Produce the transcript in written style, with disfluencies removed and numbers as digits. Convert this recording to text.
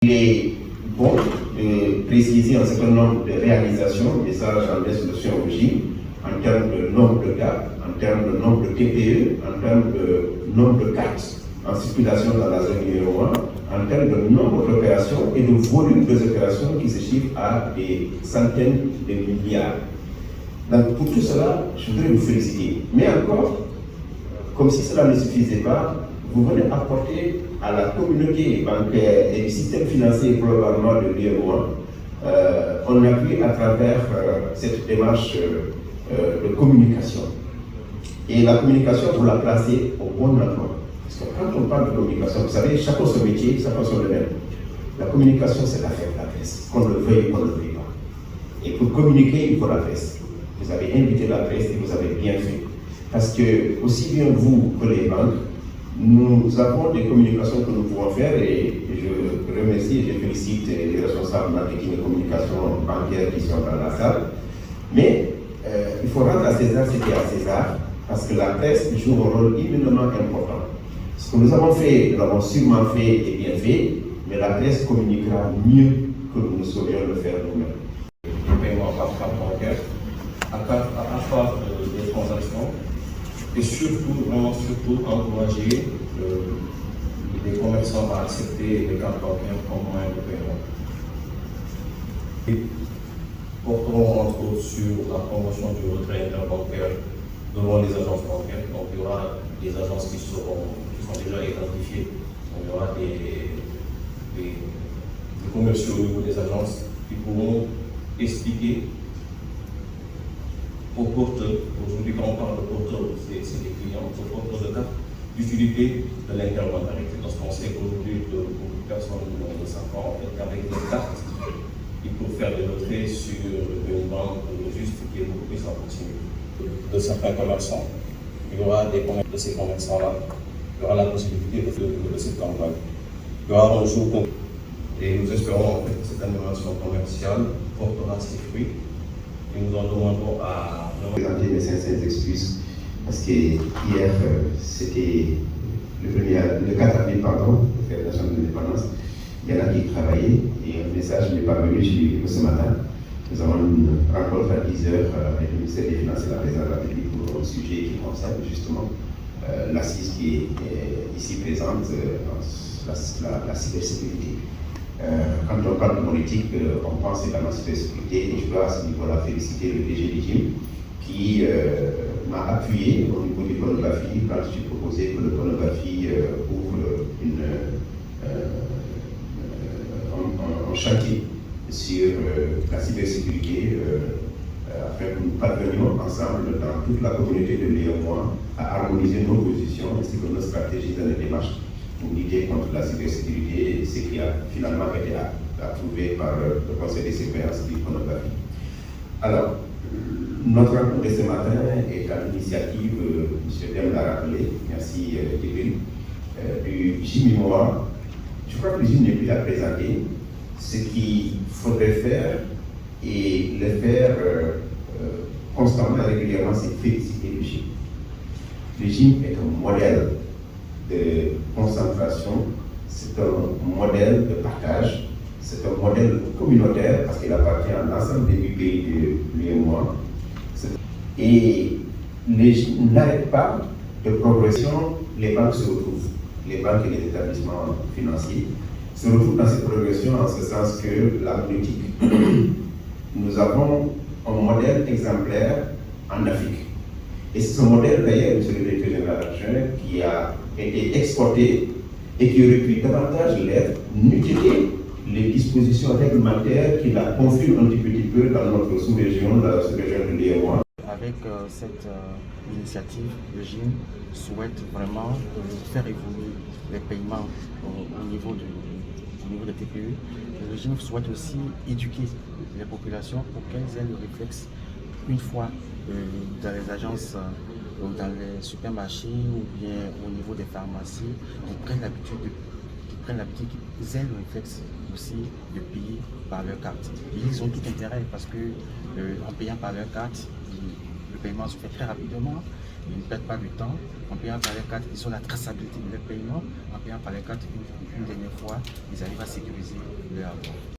Il est bon de préciser un certain nombre de réalisations, et ça j'en laisse le soin au régime, en termes de nombre de cartes, en termes de nombre de TPE, en termes de nombre de cartes en circulation dans la zone numéro 1, en termes de nombre d'opérations et de volume des opérations qui se chiffrent à des centaines de milliards. Donc pour tout cela, je voudrais vous féliciter. Mais encore, comme si cela ne suffisait pas, vous venez apporter à la communauté bancaire et du système financier probablement de l'UEMOA un appui à travers cette démarche de communication. Et la communication, vous la placez au bon endroit. Parce que quand on parle de communication, vous savez, chacun son métier, chacun son domaine. La communication, c'est l'affaire de la presse, qu'on le veuille ou qu'on ne le veuille pas. Et pour communiquer, il faut la presse. Vous avez invité la presse et vous avez bien fait. Parce que, aussi bien vous que les banques, nous avons des communications que nous pouvons faire et je remercie et je félicite les responsables marketing et communication bancaire qui sont dans la salle. Mais il faut rendre à César ce qui est à César, parce que la presse joue un rôle éminemment important. Ce que nous avons fait, nous l'avons sûrement fait et bien fait, mais la presse communiquera mieux que nous saurions le faire nous-mêmes. Le paiement par carte bancaire, à part des transactions, et surtout, vraiment surtout, encourager les commerçants à accepter les cartes bancaires comme moyen de paiement. Et porteront entre autres sur la promotion du retrait interbancaire devant les agences bancaires. Donc il y aura des agences qui sont déjà identifiées. Donc, il y aura des commerciaux au niveau des agences qui pourront expliquer aux porteurs, aujourd'hui quand on parle de porteurs, c'est des clients, aux porteurs de cartes, l'utilité de l'interbancarité. Parce qu'on sait qu'aujourd'hui, beaucoup de personnes ne savent pas en fait qu'avec des cartes, ils peuvent faire des retraits sur une banque juste qui est beaucoup plus en proximité de certains commerçants. Il y aura des commerçants de ces commerçants-là, il y aura la possibilité de cette campagne. Il y aura un jour et nous espérons en fait que cette animation commerciale portera ses fruits. Et nous en demandons à présenter mes sincères excuses parce que hier c'était le 4 avril, pardon, la fête nationale de l'indépendance. Il y en a qui travaillaient et un message n'est pas venu, je l'ai vu ce matin. Nous avons une rencontre à 10h avec le ministère des Finances et la présidente de la République pour un sujet qui concerne justement l'assise qui est ici présente, la cybersécurité. Quand on parle de politique, on pense également à la cybersécurité et je dois à ce niveau-là féliciter le DG du GIM qui m'a appuyé au niveau du pornographie quand j'ai proposé que le pornographie ouvre un chantier sur la cybersécurité afin que nous parvenions ensemble dans toute la communauté de l'UEMOA à harmoniser nos positions ainsi que nos stratégies dans les démarches pour lutter contre la cybersécurité, ce qui a finalement été approuvé par le Conseil des surveillances du pornographie. Alors, notre rencontre de ce matin est à l'initiative, M. Dem l'a rappelé, merci Djibril, du GIMIMOA. Je crois que le GIM n'est plus à présenter. Ce qu'il faudrait faire et le faire constamment et régulièrement, c'est féliciter le GIM. Le GIM est un modèle de concentration, c'est un modèle de partage, c'est un modèle communautaire parce qu'il appartient à l'ensemble des 8 pays de l'UEMOA. Et les GIM n'arrêtent pas de progression, les banques se retrouvent, les banques et les établissements financiers se retrouvent dans cette progression en ce sens que la politique, nous avons un modèle exemplaire en Afrique. Et c'est ce modèle d'ailleurs, M. le directeur général adjoint, qui a été exporté et qui aurait pu davantage l'être, n'eût été les dispositions réglementaires qui la confirment un petit peu dans notre sous-région, dans la sous-région de l'UEMOA. Avec cette initiative, le GIM souhaite vraiment faire évoluer les paiements au niveau des TPE. Le GIM souhaite aussi éduquer les populations pour qu'elles aient le réflexe, une fois dans les agences, dans les supermarchés ou bien au niveau des pharmacies, qu'ils prennent l'habitude, qu'ils aient le réflexe aussi de payer par leur carte. Et ils ont tout intérêt parce que en payant par leur carte, le paiement se fait très rapidement ils ne perdent pas du temps. En payant par les cartes, ils ont la traçabilité de leur paiement. En payant par les cartes une dernière fois, ils arrivent à sécuriser leur apport.